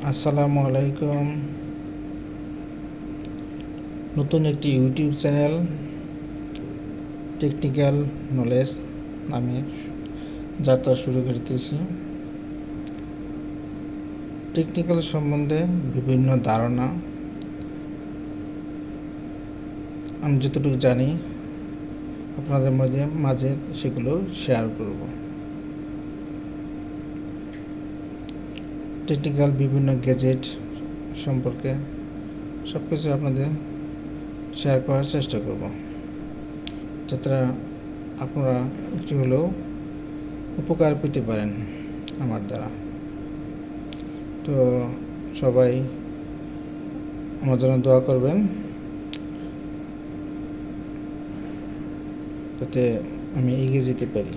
আসসালামু আলাইকুম। নতুন একটি ইউটিউব চ্যানেল টেকনিক্যাল নলেজ নামে যাত্রা শুরু করতেছি। টেকনিক্যাল সম্বন্ধে বিভিন্ন ধারণা আমি যতটুকু জানি আপনাদের মাঝে সেগুলো শেয়ার করব। টেকনিক্যাল বিভিন্ন গ্যাজেট সম্পর্কে সব কিছু আপনাদের শেয়ার করার চেষ্টা করব, যাতে আপনারা একটু হলেও উপকার পেতে পারেন আমার দ্বারা। তো সবাই আমার জন্য দোয়া করবেন, যাতে আমি এগিয়ে যেতে পারি।